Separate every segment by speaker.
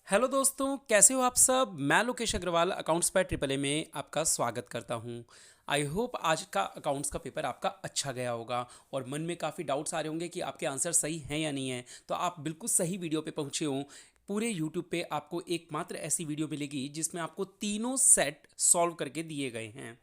Speaker 1: Hello दोस्तों, कैसे हो आप सब। मैं Lokesh Agarwal accounts by triple A में आपका स्वागत करता हूं। आई होप आज का अकाउंट्स का पेपर आपका अच्छा गया होगा और मन में काफ़ी डाउट्स आ रहे होंगे कि आपके आंसर सही हैं या नहीं हैं। तो आप बिल्कुल सही वीडियो पे पहुंचे हो। पूरे यूट्यूब पे आपको एकमात्र ऐसी वीडियो मिलेगी जिसमें आपको तीनों सेट सॉल्व करके दिए गए हैं।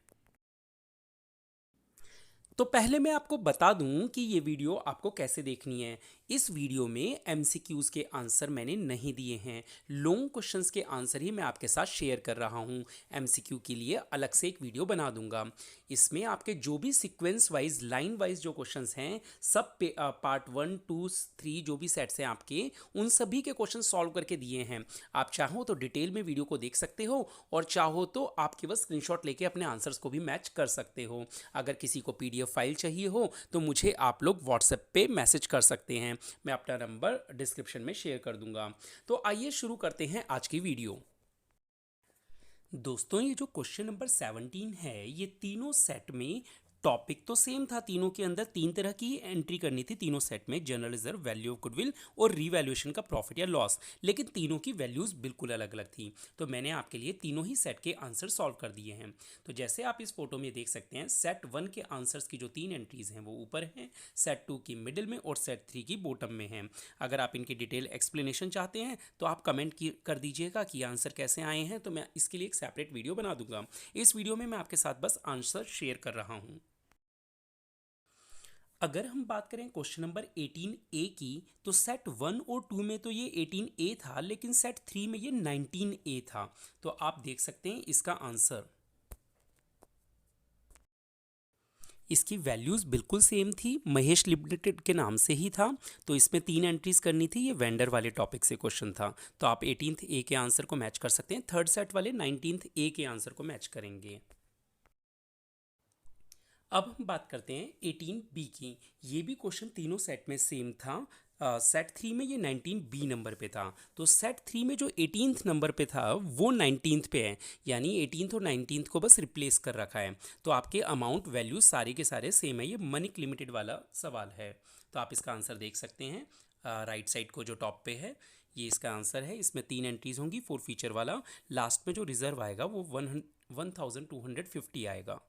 Speaker 1: तो पहले मैं आपको बता दूं कि ये वीडियो आपको कैसे देखनी है। इस वीडियो में एमसीक्यूज के आंसर मैंने नहीं दिए हैं। लॉन्ग क्वेश्चंस के आंसर ही मैं आपके साथ शेयर कर रहा हूं। एमसीक्यू के लिए अलग से एक वीडियो बना दूंगा। इसमें आपके जो भी सीक्वेंस वाइज लाइन वाइज जो क्वेश्चंस हैं सब पे पार्ट 1 2 3 जो भी सेट्स हैं आपके उन सभी के क्वेश्चन सॉल्व करके दिए हैं। आप चाहो तो डिटेल में वीडियो को देख सकते हो और चाहो तो आप केवल स्क्रीनशॉट लेके अपने आंसर्स को भी मैच कर सकते हो। अगर किसी को पीडीएफ फाइल चाहिए हो तो मुझे आप लोग व्हाट्सएप पे मैसेज कर सकते हैं। मैं अपना नंबर डिस्क्रिप्शन में शेयर कर दूंगा। तो आइए शुरू करते हैं आज की वीडियो। दोस्तों, ये जो क्वेश्चन नंबर 17 है ये तीनों सेट में टॉपिक तो सेम था। तीनों के अंदर तीन तरह की एंट्री करनी थी तीनों सेट में, general reserve, value of goodwill और रीवैल्यूएशन का प्रॉफिट या लॉस। लेकिन तीनों की वैल्यूज बिल्कुल अलग अलग थी। तो मैंने आपके लिए तीनों ही सेट के आंसर सॉल्व कर दिए हैं। तो जैसे आप इस फोटो में देख सकते हैं, सेट 1 के आंसर्स की जो तीन एंट्रीज हैं वो ऊपर हैं, सेट 2 की मिडिल में और सेट 3 की बॉटम में है। अगर आप इनकी डिटेल एक्सप्लेनेशन चाहते हैं तो आप कमेंट कर दीजिएगा कि आंसर कैसे आए हैं, तो मैं इसके लिए एक सेपरेट वीडियो बना दूंगा। इस वीडियो में मैं आपके साथ बस आंसर शेयर कर रहा हूं। अगर हम बात करें क्वेश्चन नंबर 18 ए की, तो सेट 1 और 2 में तो ये 18 ए था, लेकिन सेट 3 में ये 19 ए था। तो आप देख सकते हैं इसका आंसर। इसकी वैल्यूज़ बिल्कुल सेम थी, महेश लिमिटेड के नाम से ही था। तो इसमें तीन एंट्रीज करनी थी, ये वेंडर वाले टॉपिक से क्वेश्चन था। तो आप 18 ए के आंसर को मैच कर सकते हैं, थर्ड सेट वाले 19 ए के आंसर को मैच करेंगे। अब हम बात करते हैं 18 बी की। ये भी क्वेश्चन तीनों सेट में सेम था। सेट 3 में ये 19 बी नंबर पे था। तो सेट 3 में जो 18th नंबर पे था वो 19th पे है, यानी 18th और 19th को बस रिप्लेस कर रखा है। तो आपके अमाउंट वैल्यू सारे के सारे सेम है। ये मनिक लिमिटेड वाला सवाल है। तो आप इसका आंसर देख सकते हैं, राइट साइड को जो टॉप पे है ये इसका आंसर है। इसमें तीन एंट्रीज होंगी, 4 फीचर वाला। लास्ट में जो रिजर्व आएगा वो 1250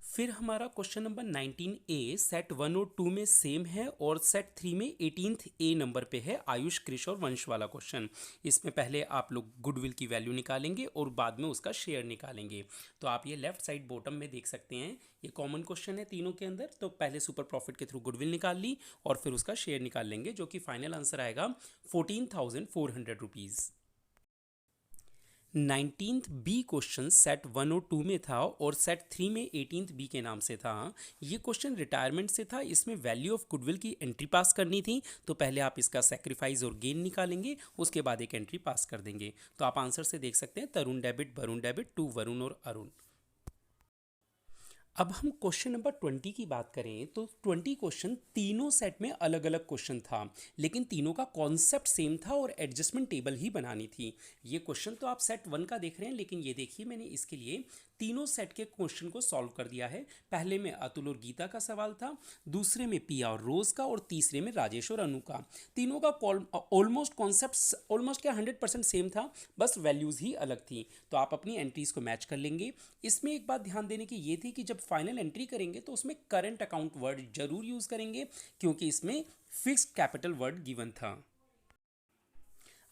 Speaker 1: फिर हमारा क्वेश्चन नंबर 19 ए सेट 1 और 2 में सेम है और सेट 3 में 18 ए नंबर पे है, आयुष, कृष और वंश वाला क्वेश्चन। इसमें पहले आप लोग गुडविल की वैल्यू निकालेंगे और बाद में उसका शेयर निकालेंगे। तो आप ये लेफ्ट साइड बॉटम में देख सकते हैं, ये कॉमन क्वेश्चन है तीनों के अंदर। तो पहले सुपर प्रॉफिट के थ्रू गुडविल निकाल ली और फिर उसका शेयर निकाल लेंगे, जो कि फाइनल आंसर आएगा 14,400 rupees. 19th B question set 1 और 2 में था और सेट 3 में 18th बी के नाम से था। ये क्वेश्चन रिटायरमेंट से था। इसमें वैल्यू ऑफ गुडविल की एंट्री पास करनी थी। तो पहले आप इसका सेक्रीफाइस और गेन निकालेंगे, उसके बाद एक एंट्री पास कर देंगे। तो आप आंसर से देख सकते हैं, Tarun debit, Varun debit to Varun और अरुण। अब हम क्वेश्चन नंबर 20 की बात करें तो 20 क्वेश्चन तीनों सेट में अलग अलग क्वेश्चन था, लेकिन तीनों का कॉन्सेप्ट सेम था और एडजस्टमेंट टेबल ही बनानी थी। ये क्वेश्चन तो आप सेट 1 का देख रहे हैं, लेकिन ये देखिए मैंने इसके लिए तीनों सेट के क्वेश्चन को सॉल्व कर दिया है। पहले में अतुल और गीता का सवाल था, दूसरे में पिया और रोज का, और तीसरे में राजेश और अनु का। तीनों का ऑलमोस्ट कॉन्सेप्ट ऑलमोस्ट क्या 100% सेम था, बस वैल्यूज़ ही अलग थी। तो आप अपनी एंट्रीज को मैच कर लेंगे। इसमें एक बात ध्यान देने की ये थी कि जब फाइनल एंट्री करेंगे तो उसमें करंट अकाउंट वर्ड जरूर यूज़ करेंगे, क्योंकि इसमें फिक्स्ड कैपिटल वर्ड गिवन था।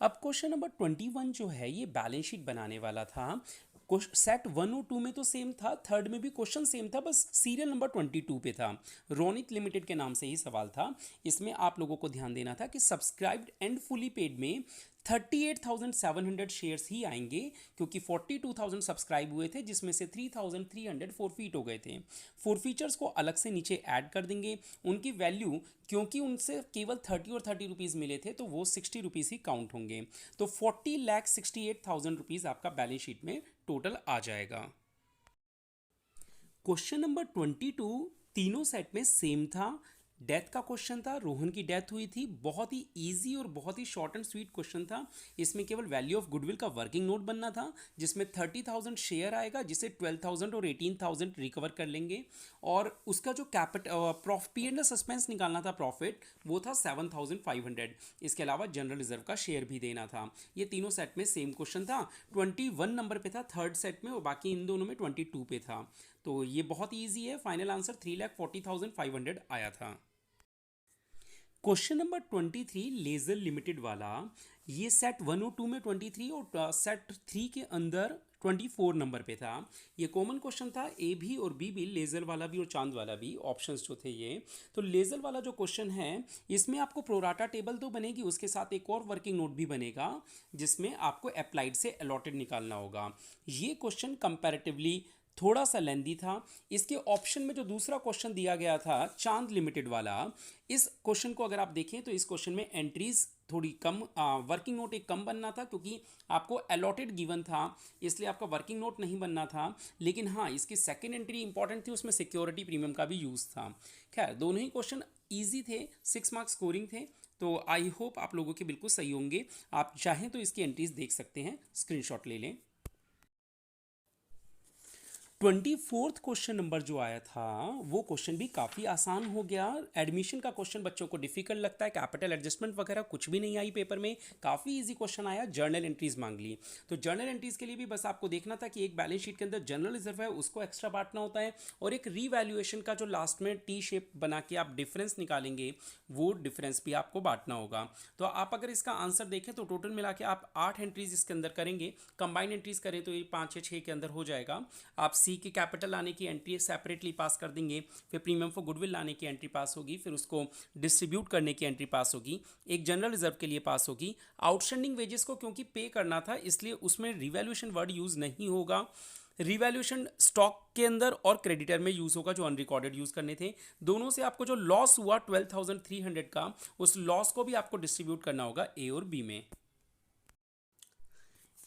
Speaker 1: अब क्वेश्चन नंबर 21 जो है ये बैलेंस शीट बनाने वाला था। सेट 1 और 2 में तो सेम था, थर्ड में भी क्वेश्चन सेम था, बस सीरियल नंबर 22 पे था। रोनित लिमिटेड के नाम से ही सवाल था। इसमें आप लोगों को ध्यान देना था कि सब्सक्राइब्ड एंड फुली पेड में 38,700 शेयर्स ही आएंगे, क्योंकि 42,000 सब्सक्राइब हुए थे, जिसमें से 3,300 फॉरफीट हो गए थे। फोर फीचर्स को अलग से नीचे ऐड कर देंगे। उनकी वैल्यू, क्योंकि उनसे केवल 30 और 30 रुपीज़ मिले थे, तो वो 60 रुपीज़ ही काउंट होंगे। तो 40,68,000 रुपीज़ आपका बैलेंस शीट में टोटल आ जाएगा। क्वेश्चन नंबर 22 तीनों सेट में सेम था। डेथ का क्वेश्चन था, रोहन की डेथ हुई थी, बहुत ही इजी और बहुत ही शॉर्ट एंड स्वीट क्वेश्चन था। इसमें केवल वैल्यू ऑफ गुडविल का वर्किंग नोट बनना था, जिसमें 30,000 शेयर आएगा, जिसे 12,000 और 18,000 रिकवर कर लेंगे, और उसका जो पीरियड सस्पेंस निकालना था प्रॉफिट, वो था 7,500। इसके अलावा जनरल रिजर्व का शेयर भी देना था। ये तीनों सेट में सेम क्वेश्चन था। 21 नंबर पे था थर्ड सेट में, और बाकी इन दोनों में 22 पे था। तो ये बहुत ईजी है। फाइनल आंसर 3,40,500 आया था। क्वेश्चन नंबर 23 लेजर लिमिटेड वाला, ये सेट 1 और 2 में 23 और सेट 3 के अंदर 24 नंबर पे था। ये कॉमन क्वेश्चन था, ए भी और बी भी, लेजर वाला भी और चांद वाला भी, ऑप्शंस जो थे ये। तो लेजर वाला जो क्वेश्चन है, इसमें आपको प्रोराटा टेबल तो बनेगी, उसके साथ एक और वर्किंग नोट भी बनेगा, जिसमें आपको अप्लाइड से अलॉटेड निकालना होगा। ये क्वेश्चन कंपैरेटिवली थोड़ा सा लेंदी था। इसके ऑप्शन में जो दूसरा क्वेश्चन दिया गया था चांद लिमिटेड वाला, इस क्वेश्चन को अगर आप देखें तो इस क्वेश्चन में एंट्रीज थोड़ी कम, वर्किंग नोट एक कम बनना था, क्योंकि आपको अलॉटेड गिवन था, इसलिए आपका वर्किंग नोट नहीं बनना था। लेकिन हाँ, इसकी सेकेंड एंट्री इंपॉर्टेंट थी, उसमें सिक्योरिटी प्रीमियम का भी यूज़ था। खैर, दोनों ही क्वेश्चन ईजी थे, 6 मार्क्स स्कोरिंग थे। तो आई होप आप लोगों के बिल्कुल सही होंगे। आप चाहें तो इसकी एंट्रीज देख सकते हैं, स्क्रीनशॉट ले लें। 24th क्वेश्चन नंबर जो आया था, वो क्वेश्चन भी काफ़ी आसान हो गया। एडमिशन का क्वेश्चन बच्चों को डिफिकल्ट लगता है, कैपिटल एडजस्टमेंट वगैरह कुछ भी नहीं आई पेपर में, काफ़ी इजी क्वेश्चन आया। जर्नल एंट्रीज मांग ली, तो जर्नल एंट्रीज के लिए भी बस आपको देखना था कि एक बैलेंस शीट के अंदर जनरल रिजर्व है, उसको एक्स्ट्रा बांटना होता है, और एक रीवैल्यूएशन का जो लास्ट में टी शेप बना के आप डिफरेंस निकालेंगे, वो डिफरेंस भी आपको बांटना होगा। तो आप अगर इसका आंसर देखें तो टोटल मिला के आप 8 एंट्रीज इसके अंदर करेंगे। कंबाइंड एंट्रीज करें तो ये 5 या 6 के अंदर हो जाएगा। आप सी की कैपिटल लाने की एंट्री सेपरेटली पास कर देंगे, फिर प्रीमियम फॉर गुडविल लाने की एंट्री पास होगी, फिर उसको डिस्ट्रीब्यूट करने की एंट्री पास होगी, एक जनरल रिजर्व के लिए पास होगी। आउटस्टैंडिंग वेजेस को क्योंकि पे करना था, इसलिए उसमें रिवैल्यूएशन वर्ड यूज नहीं होगा। रिवैल्यूएशन स्टॉक के अंदर और क्रेडिटर में यूज होगा, जो अनरिकॉर्डेड यूज करने थे। दोनों से आपको जो लॉस हुआ 12,300 का, उस लॉस को भी आपको डिस्ट्रीब्यूट करना होगा ए और बी में।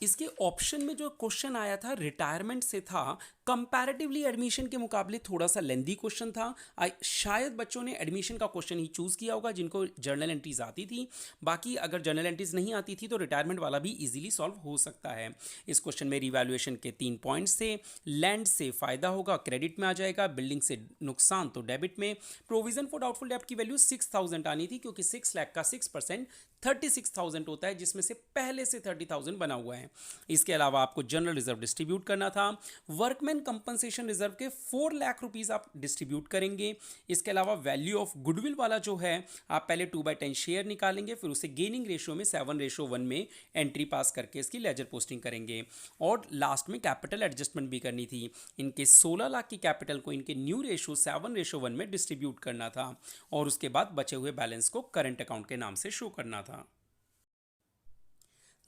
Speaker 1: इसके ऑप्शन में जो क्वेश्चन आया था रिटायरमेंट से था, कंपैरेटिवली एडमिशन के मुकाबले थोड़ा सा लेंदी क्वेश्चन था। शायद बच्चों ने एडमिशन का क्वेश्चन ही चूज किया होगा जिनको जर्नल एंट्रीज आती थी। बाकी अगर जर्नल एंट्रीज नहीं आती थी तो रिटायरमेंट वाला भी इजीली सॉल्व हो सकता है। इस क्वेश्चन में रिवैल्यूएशन के 3 पॉइंट्स थे। लैंड से फायदा होगा, क्रेडिट में आ जाएगा। बिल्डिंग से नुकसान तो डेबिट में। प्रोविजन फॉर डाउटफुल डेब्ट की वैल्यू 6,000 आनी थी, क्योंकि 6 लाख का 6% 36,000 होता है, जिसमें से पहले से 30,000 बना हुआ है। इसके अलावा आपको जनरल रिजर्व डिस्ट्रीब्यूट करना था। वर्कमैन कंपनसेशन रिजर्व के 4 लाख रुपीस आप डिस्ट्रीब्यूट करेंगे। इसके अलावा वैल्यू ऑफ गुडविल वाला जो है, आप पहले 2/10 शेयर निकालेंगे, फिर उसे गेनिंग रेशियो में 7:1 में एंट्री पास करके इसकी लेजर पोस्टिंग करेंगे। और लास्ट में कैपिटल एडजस्टमेंट भी करनी थी। इनके 16 लाख की कैपिटल को इनके न्यू रेशियो 7:1 में डिस्ट्रीब्यूट करना था, और उसके बाद बचे हुए बैलेंस को करंट अकाउंट के नाम से शो करना था।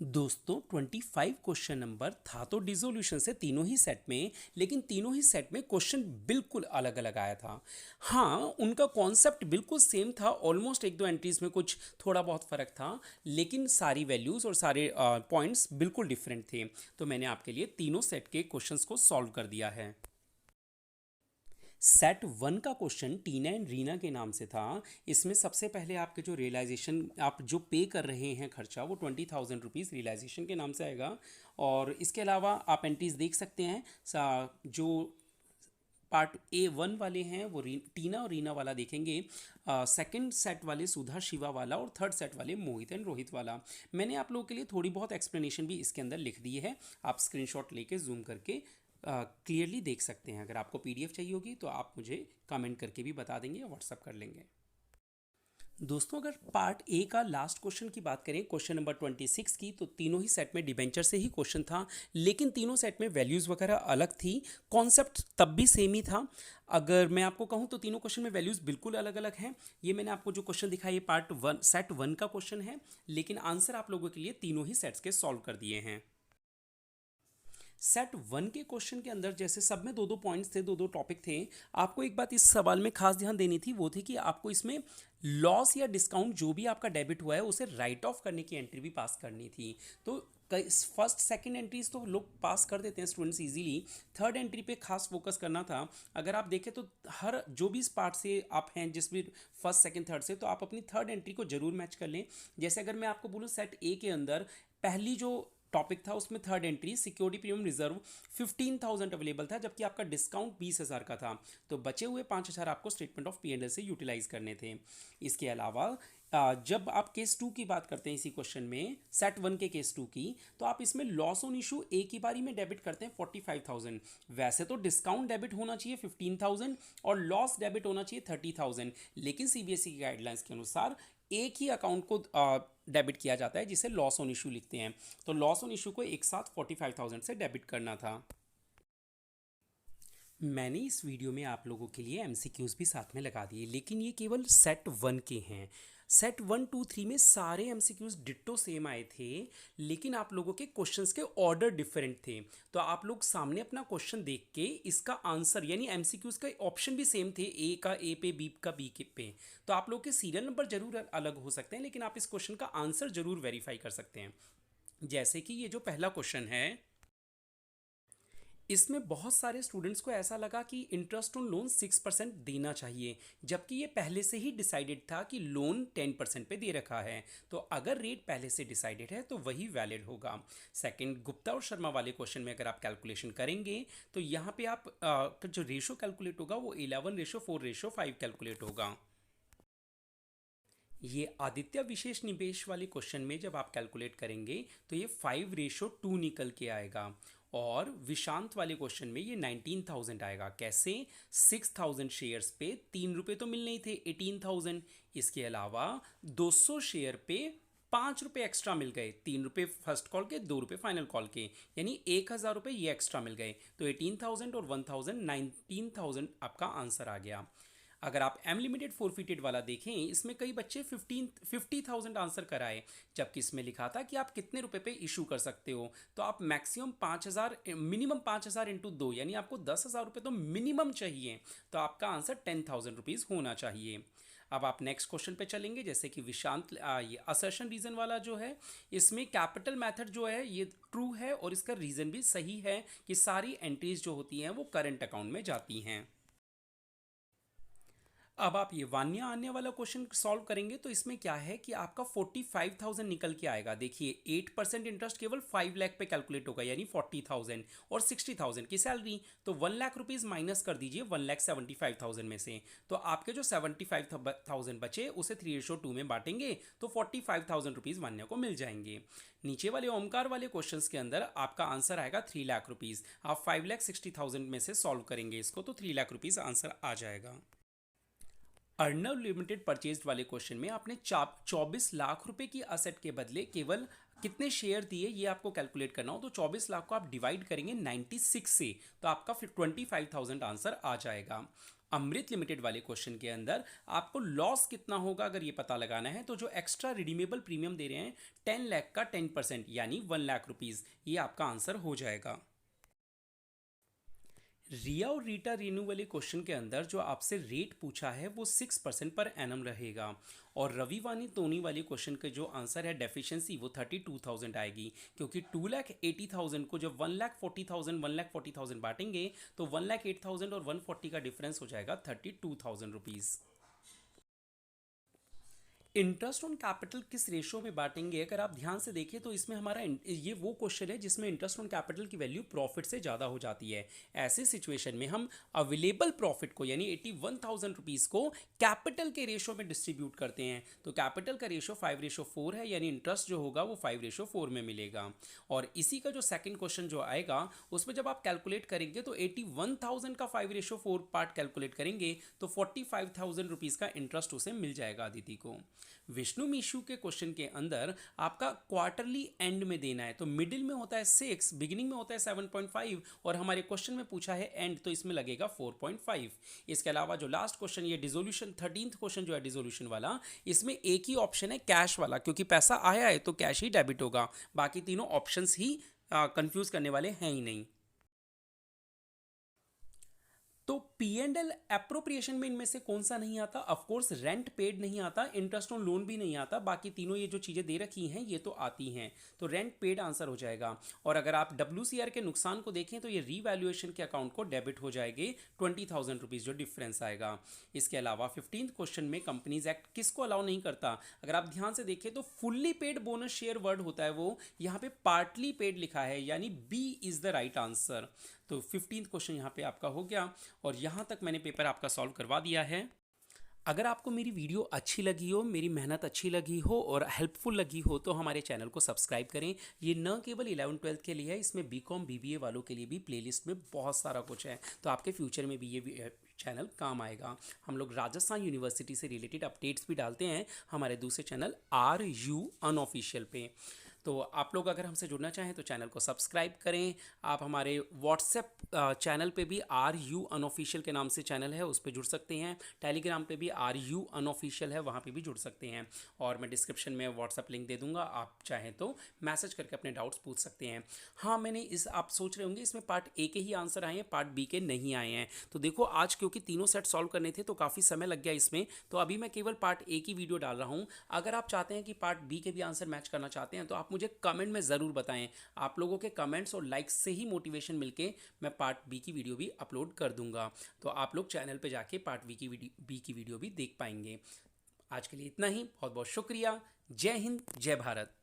Speaker 1: दोस्तों 25 क्वेश्चन नंबर था तो डिसोल्यूशन से तीनों ही सेट में, लेकिन तीनों ही सेट में क्वेश्चन बिल्कुल अलग अलग आया था। हाँ, उनका कॉन्सेप्ट बिल्कुल सेम था, ऑलमोस्ट एक दो एंट्रीज में कुछ थोड़ा बहुत फर्क था, लेकिन सारी वैल्यूज और सारे पॉइंट्स बिल्कुल डिफरेंट थे। तो मैंने आपके लिए तीनों सेट के क्वेश्चंस को सॉल्व कर दिया है। सेट 1 का क्वेश्चन टीना एंड रीना के नाम से था। इसमें सबसे पहले आपके जो रियलाइजेशन, आप जो पे कर रहे हैं खर्चा, वो 20,000 रुपीज़ रियलाइजेशन के नाम से आएगा। और इसके अलावा आप एंट्रीज देख सकते हैं। जो पार्ट A1 वाले हैं वो टीना और रीना वाला देखेंगे, सेकंड सेट वाले सुधा शिवा वाला, और थर्ड सेट वाले मोहित एंड रोहित वाला। मैंने आप लोगों के लिए थोड़ी बहुत एक्सप्लेनेशन भी इसके अंदर लिख दी है, आप स्क्रीनशॉट लेके जूम करके क्लियरली देख सकते हैं। अगर आपको पीडीएफ चाहिए होगी तो आप मुझे कमेंट करके भी बता देंगे या व्हाट्सअप कर लेंगे। दोस्तों अगर पार्ट ए का लास्ट क्वेश्चन की बात करें, क्वेश्चन नंबर 26 की, तो तीनों ही सेट में डिबेंचर से ही क्वेश्चन था, लेकिन तीनों सेट में वैल्यूज़ वगैरह अलग थी। कॉन्सेप्ट तब भी सेम ही था। अगर मैं आपको कहूं तो तीनों क्वेश्चन में वैल्यूज़ बिल्कुल अलग अलग हैं। ये मैंने आपको जो क्वेश्चन दिखाया, ये पार्ट 1 सेट 1 का क्वेश्चन है, लेकिन आंसर आप लोगों के लिए तीनों ही सेट्स के सॉल्व कर दिए हैं। सेट वन के क्वेश्चन के अंदर जैसे सब में दो दो पॉइंट्स थे, दो दो टॉपिक थे। आपको एक बात इस सवाल में खास ध्यान देनी थी, वो थी कि आपको इसमें लॉस या डिस्काउंट जो भी आपका डेबिट हुआ है उसे राइट ऑफ करने की एंट्री भी पास करनी थी। तो फर्स्ट सेकंड एंट्रीज तो लोग पास कर देते हैं स्टूडेंट्स इजीली, थर्ड एंट्री पे खास फोकस करना था। अगर आप देखें तो हर जो भी इस पार्ट से आप हैं, जिस भी फर्स्ट सेकंड थर्ड से, तो आप अपनी थर्ड एंट्री को जरूर मैच कर लें। जैसे अगर मैं आपको बोलूँ सेट ए के अंदर पहली जो टॉपिक था उसमें third entry security premium reserve 15,000 available था, जबकि आपका डिस्काउंट 20,000 का था। तो बचे हुए 5,000 आपको statement of P and L से यूटिलाइज करने थे। इसके अलावा जब आप केस टू की बात करते हैं इसी क्वेश्चन में, सेट वन के केस टू की, तो आप इसमें लॉस ऑन इशू एक ही बारी में डेबिट करते हैं 45,000। वैसे तो डिस्काउंट डेबिट होना चाहिए 15,000 और लॉस डेबिट होना चाहिए 30,000, लेकिन सीबीएसई की गाइडलाइंस के अनुसार एक ही अकाउंट को डेबिट किया जाता है जिसे लॉस ऑन इशू लिखते हैं। तो लॉस ऑन इशू को एक साथ 45,000 से डेबिट करना था। मैंने इस वीडियो में आप लोगों के लिए एमसीक्यूज भी साथ में लगा दिए, लेकिन ये केवल सेट वन के हैं। सेट वन टू थ्री में सारे एमसीक्यूज डिट्टो सेम आए थे, लेकिन आप लोगों के क्वेश्चंस के ऑर्डर डिफरेंट थे। तो आप लोग सामने अपना क्वेश्चन देख के इसका आंसर यानी एमसीक्यूज का ऑप्शन भी सेम थे, ए का ए पे, बी का बी के पे। तो आप लोग के सीरियल नंबर जरूर अलग हो सकते हैं, लेकिन आप इस क्वेश्चन का आंसर जरूर वेरीफाई कर सकते हैं। जैसे कि ये जो पहला क्वेश्चन है, इसमें बहुत सारे स्टूडेंट्स को ऐसा लगा कि इंटरेस्ट ऑन लोन 6% देना चाहिए, जबकि ये पहले से ही डिसाइडेड था कि लोन 10% पे दे रखा है। तो अगर रेट पहले से डिसाइडेड है तो वही वैलिड होगा। सेकंड, गुप्ता और शर्मा वाले क्वेश्चन में अगर आप कैलकुलेशन करेंगे तो यहाँ पे आप जो रेशो कैलकुलेट होगा वो 11:4:5 कैलकुलेट होगा। ये आदित्य विशेष निवेश वाले क्वेश्चन में जब आप कैलकुलेट करेंगे तो ये 5:2 निकल के आएगा। और विशांत वाले क्वेश्चन में ये 19,000 आएगा। कैसे? 6,000 शेयर्स पे 3 रुपये तो मिलने ही थे, 18,000। इसके अलावा 200 शेयर पे 5 रुपये एक्स्ट्रा मिल गए, 3 रुपये फर्स्ट कॉल के, 2 रुपये फाइनल कॉल के, यानी 1,000 रुपये ये एक्स्ट्रा मिल गए। तो 18,000 और 1,000, 19,000 आपका आंसर आ गया। अगर आप एम लिमिटेड फोरफिटेड वाला देखें, इसमें कई बच्चे 50,000 आंसर कराए, जबकि इसमें लिखा था कि आप कितने रुपए पे इशू कर सकते हो। तो आप मैक्सिमम 5,000, मिनिमम 5,000 इंटू 2, यानी आपको 10,000 रुपये तो मिनिमम चाहिए। तो आपका आंसर 10,000 रुपीज़ होना चाहिए। अब आप नेक्स्ट क्वेश्चन पे चलेंगे। जैसे कि विशांत ये असर्शन रीजन वाला जो है, इसमें कैपिटल मेथड जो है ये ट्रू है और इसका रीजन भी सही है कि सारी एंट्रीज जो होती हैं वो करंट अकाउंट में जाती हैं। अब आप ये वान्या आने वाला क्वेश्चन सॉल्व करेंगे तो इसमें क्या है कि आपका 45,000 निकल के आएगा। देखिए 8% इंटरेस्ट केवल 5 लाख पे कैलकुलेट होगा, यानी 40,000 और 60,000 की सैलरी। तो 1 लाख रुपीज़ माइनस कर दीजिए 1,75,000 में से। तो आपके जो 75,000 बचे उसे 3:2 में बांटेंगे तो 45,000 रुपीज़ वान्या को मिल जाएंगे। नीचे वाले ओमकार वाले क्वेश्चंस के अंदर आपका आंसर आएगा 3 लाख रुपीज़। आप 5,60,000 में से सॉल्व करेंगे इसको तो 3 लाख रुपीज़ आंसर आ जाएगा। अर्नव लिमिटेड परचेज वाले क्वेश्चन में आपने 24 लाख रुपए की असेट के बदले केवल कितने शेयर दिए ये आपको कैलकुलेट करना हो। तो 24 लाख को आप डिवाइड करेंगे 96 से, तो आपका फिर 25,000 आंसर आ जाएगा। अमृत लिमिटेड वाले क्वेश्चन के अंदर आपको लॉस कितना होगा अगर ये पता लगाना है, तो जो एक्स्ट्रा रिडीमेबल प्रीमियम दे रहे हैं 10 लाख का 10%, यानी 1 लाख रुपीज़, ये आपका आंसर हो जाएगा। रिया और रीटा रेनू वाले क्वेश्चन के अंदर जो आपसे रेट पूछा है वो 6% पर एनम रहेगा। और रवि वानी टोनी वाले क्वेश्चन का जो आंसर है डेफिशिएंसी वो 32,000 आएगी, क्योंकि 2,80,000 को जब 1,40,000 बांटेंगे तो 1,08,000 और 140 का डिफरेंस हो जाएगा 32,000 रुपीज़। इंटरेस्ट ऑन कैपिटल किस रेशो में बांटेंगे, अगर आप ध्यान से देखिए तो इसमें हमारा ये वो क्वेश्चन है जिसमें इंटरेस्ट ऑन कैपिटल की वैल्यू प्रॉफिट से ज़्यादा हो जाती है। ऐसे सिचुएशन में हम अवेलेबल प्रॉफिट को यानी 81,000 रुपीज़ को कैपिटल के रेशो में डिस्ट्रीब्यूट करते हैं। तो कैपिटल का रेशो 5:4 है, यानी इंटरेस्ट जो होगा वो 5:4 में मिलेगा। और इसी का जो सेकेंड क्वेश्चन जो आएगा उसमें जब आप कैलकुलेट करेंगे तो 81,000 का 5:4 पार्ट कैलकुलेट करेंगे तो 45,000 रुपीज़ का इंटरेस्ट उसे मिल जाएगा अदिति को। विष्णु मिशु के क्वेश्चन के अंदर आपका क्वार्टरली एंड में देना है, तो मिडिल में होता है 6, बिगिनिंग में होता है 7.5 और हमारे क्वेश्चन में पूछा है एंड, तो इसमें लगेगा 4.5। इसके अलावा जो लास्ट क्वेश्चन ये डिसोल्यूशन 13th क्वेश्चन जो है डिसोल्यूशन वाला, इसमें एक ही ऑप्शन है कैश वाला, क्योंकि पैसा आया है तो कैश ही डेबिट होगा, बाकी तीनों ऑप्शंस ही कंफ्यूज करने वाले हैं ही नहीं। तो पी एंड एल एप्रोप्रिएशन में इनमें से कौन सा नहीं आता? ऑफ कोर्स रेंट पेड नहीं आता, इंटरेस्ट ऑन लोन भी नहीं आता, बाकी तीनों ये जो चीज़ें दे रखी हैं ये तो आती हैं। तो रेंट पेड आंसर हो जाएगा। और अगर आप WCR के नुकसान को देखें तो ये रीवैल्यूएशन के अकाउंट को डेबिट हो जाएगी, 20,000 रुपीज़ जो डिफरेंस आएगा। इसके अलावा 15th क्वेश्चन में कंपनीज एक्ट किसको अलाउ नहीं करता? अगर आप ध्यान से देखें तो fully paid bonus share word होता है वो यहाँ पे पार्टली पेड लिखा है, यानी b is the right answer. तो 15th क्वेश्चन यहाँ पे आपका हो गया और यहाँ तक मैंने पेपर आपका सॉल्व करवा दिया है। अगर आपको मेरी वीडियो अच्छी लगी हो, मेरी मेहनत अच्छी लगी हो और हेल्पफुल लगी हो तो हमारे चैनल को सब्सक्राइब करें। ये न केवल 11th-12th के लिए है, इसमें BCom BBA वालों के लिए भी प्लेलिस्ट में बहुत सारा कुछ है, तो आपके फ्यूचर में भी ये चैनल काम आएगा। हम लोग राजस्थान यूनिवर्सिटी से रिलेटेड अपडेट्स भी डालते हैं हमारे दूसरे चैनल RU अनऑफिशियल पे। तो आप लोग अगर हमसे जुड़ना चाहें तो चैनल को सब्सक्राइब करें। आप हमारे व्हाट्सएप चैनल पे भी RU अनऑफिशियल के नाम से चैनल है, उस पर जुड़ सकते हैं। टेलीग्राम पे भी RU अनऑफिशियल है, वहाँ पे भी जुड़ सकते हैं। और मैं डिस्क्रिप्शन में व्हाट्सएप लिंक दे दूंगा, आप चाहें तो मैसेज करके अपने डाउट्स पूछ सकते हैं। हाँ, आप सोच रहे होंगे इसमें पार्ट ए के ही आंसर आए हैं, पार्ट बी के नहीं आए हैं। तो देखो आज क्योंकि तीनों सेट सॉल्व करने थे तो काफ़ी समय लग गया इसमें, तो अभी मैं केवल पार्ट ए की वीडियो डाल रहा हूँ। अगर आप चाहते हैं कि पार्ट बी के भी आंसर मैच करना चाहते हैं तो आप मुझे कमेंट में ज़रूर बताएं। आप लोगों के कमेंट्स और लाइक्स से ही मोटिवेशन मिलके मैं पार्ट बी की वीडियो भी अपलोड कर दूंगा। तो आप लोग चैनल पे जाके पार्ट बी की वीडियो भी देख पाएंगे। आज के लिए इतना ही, बहुत बहुत शुक्रिया। जय हिंद, जय भारत।